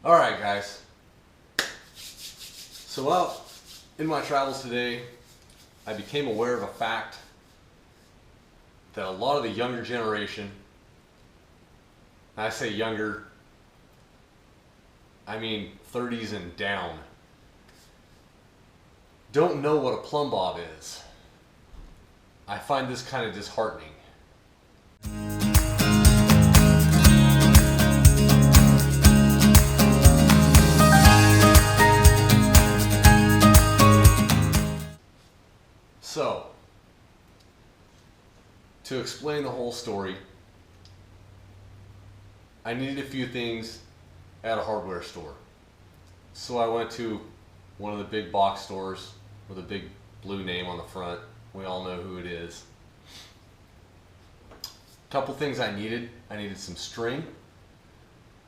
Alright guys, so out in my travels today, I became aware of a fact that a lot of the younger generation, and I say younger, I mean 30s and down, don't know what a plumbob is. I find this kind of disheartening. So, to explain the whole story, I needed a few things at a hardware store. So I went to one of the big box stores with a big blue name on the front. We all know who it is. A couple things I needed. I needed some string,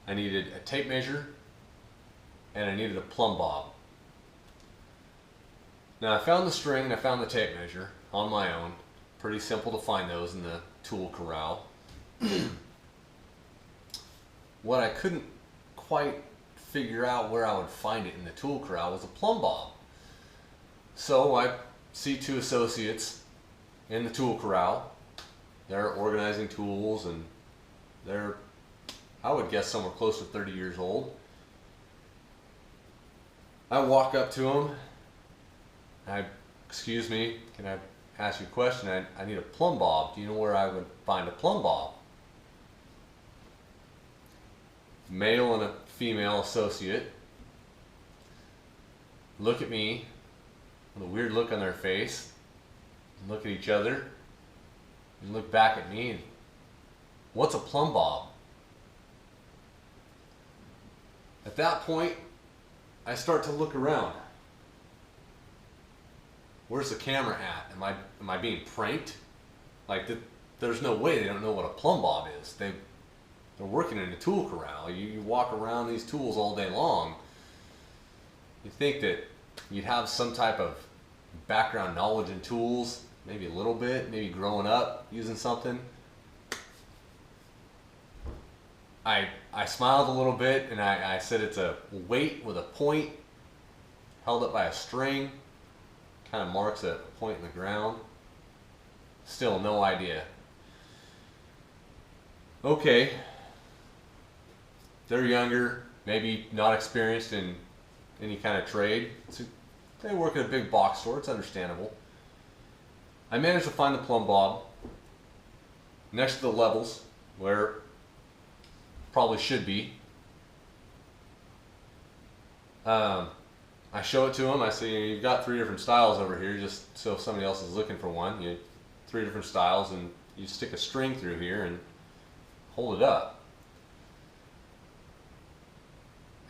I needed a tape measure, and I needed a plumbob. Now I found the string and I found the tape measure on my own. Pretty simple to find those in the tool corral. What I couldn't quite figure out where I would find it in the tool corral was a plumbob. So I see two associates in the tool corral. They're organizing tools and they're, I would guess, somewhere close to 30 years old. I walk up to them. Excuse me, can I ask you a question? I need a plumbob. Do you know where I would find a plumbob? Male and a female associate look at me with a weird look on their face, and look at each other, and look back at me. And, what's a plumbob? At that point, I start to look around. Where's the camera at? Am I being pranked? Like, there's no way they don't know what a plumbob is. They're working in a tool corral. You walk around these tools all day long. You think that you'd have some type of background knowledge in tools, maybe a little bit, maybe growing up using something. I smiled a little bit and I said it's a weight with a point held up by a string. Kind of marks a point in the ground. Still no idea. Okay. They're younger, maybe not experienced in any kind of trade. So they work at a big box store, it's understandable. I managed to find the plumbob next to the levels where probably should be. I show it to them. I say, you've got 3 different styles over here, just so if somebody else is looking for one. You have 3 different styles, and you stick a string through here and hold it up.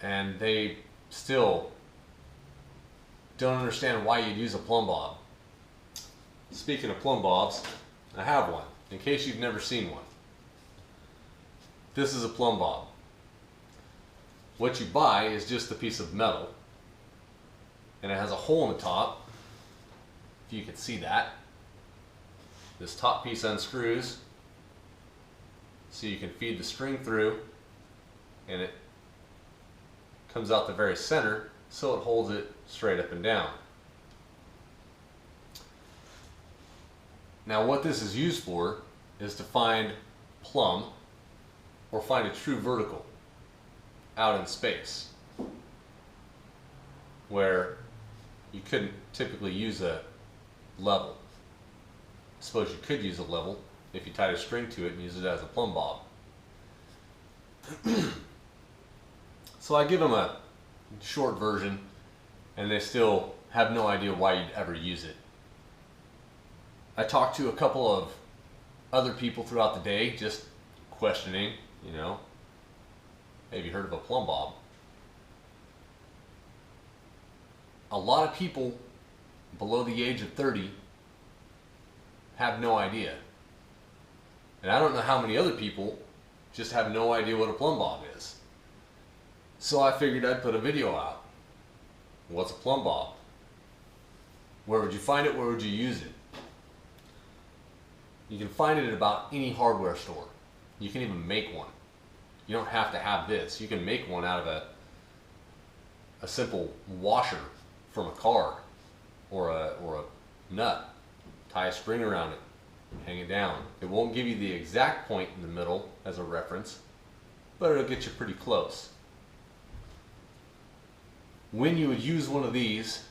And they still don't understand why you'd use a plumbob. Speaking of plumbobs, I have one, in case you've never seen one. This is a plumbob. What you buy is just a piece of metal, and it has a hole in the top, if you can see that. This top piece unscrews, so you can feed the string through, and it comes out the very center, so it holds it straight up and down. Now what this is used for is to find plumb, or find a true vertical out in space, where you couldn't typically use a level. I suppose you could use a level if you tied a string to it and use it as a plumbob. So I give them a short version, and they still have no idea why you'd ever use it. I talked to a couple of other people throughout the day, just questioning, you know, hey, have you heard of a plumbob? A lot of people below the age of 30 have no idea. And I don't know how many other people just have no idea what a plumbob is. So I figured I'd put a video out. What's a plumbob? Where would you find it? Where would you use it? You can find it at about any hardware store. You can even make one. You don't have to have this. You can make one out of a a simple washer from a car or a nut, tie a string around it, hang it down. It won't give you the exact point in the middle as a reference, but it'll get you pretty close. When you would use one of these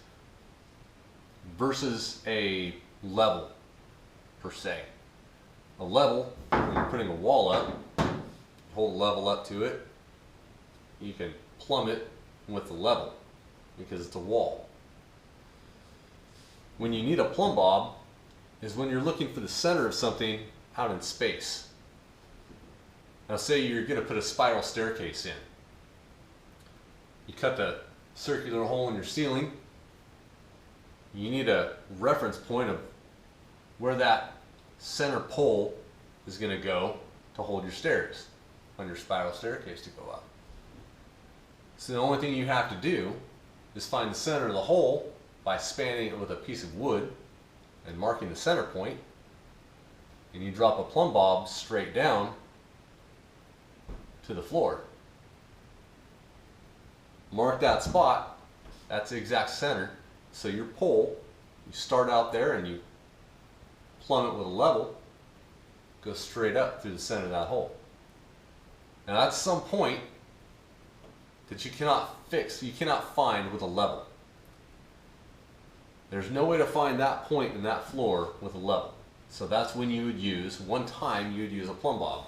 versus a level per se. A level, when you're putting a wall up, hold a level up to it, you can plumb it with the level because it's a wall. When you need a plumb bob is when you're looking for the center of something out in space. Now say you're going to put a spiral staircase in. You cut the circular hole in your ceiling. You need a reference point of where that center pole is going to go to hold your stairs on your spiral staircase to go up. So the only thing you have to do is find the center of the hole by spanning it with a piece of wood and marking the center point, and you drop a plumb bob straight down to the floor. Mark that spot, that's the exact center. So your pole, you start out there and you plumb it with a level, go straight up through the center of that hole. Now that's some point that you cannot find with a level. There's no way to find that point in that floor with a level. So that's when you would use, one time you would use a plumb bob.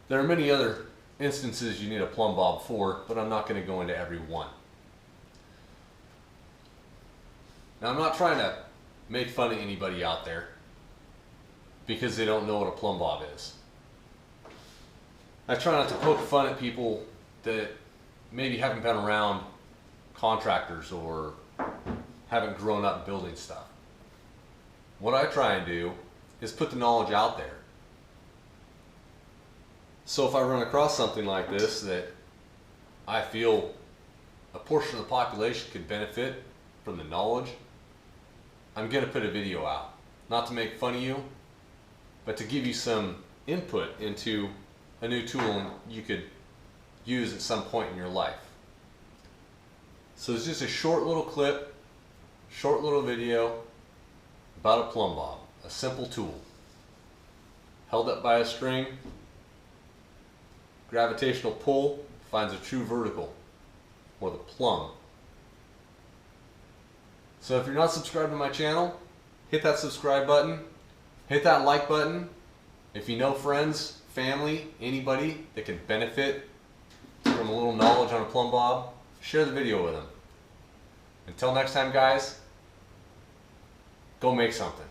There are many other instances you need a plumb bob for, but I'm not going to go into every one. Now I'm not trying to make fun of anybody out there because they don't know what a plumb bob is. I try not to poke fun at people that maybe haven't been around contractors or haven't grown up building stuff. What I try and do is put the knowledge out there. So if I run across something like this that I feel a portion of the population could benefit from the knowledge, I'm going to put a video out. Not to make fun of you, but to give you some input into a new tool you could use at some point in your life. So it's just a short little clip, short little video about a plumb bob, a simple tool. Held up by a string, gravitational pull finds a true vertical, or the plumb. So if you're not subscribed to my channel, hit that subscribe button, hit that like button. If you know friends, family, anybody that can benefit from a little knowledge on a plumb bob, share the video with them. Until next time guys, go make something.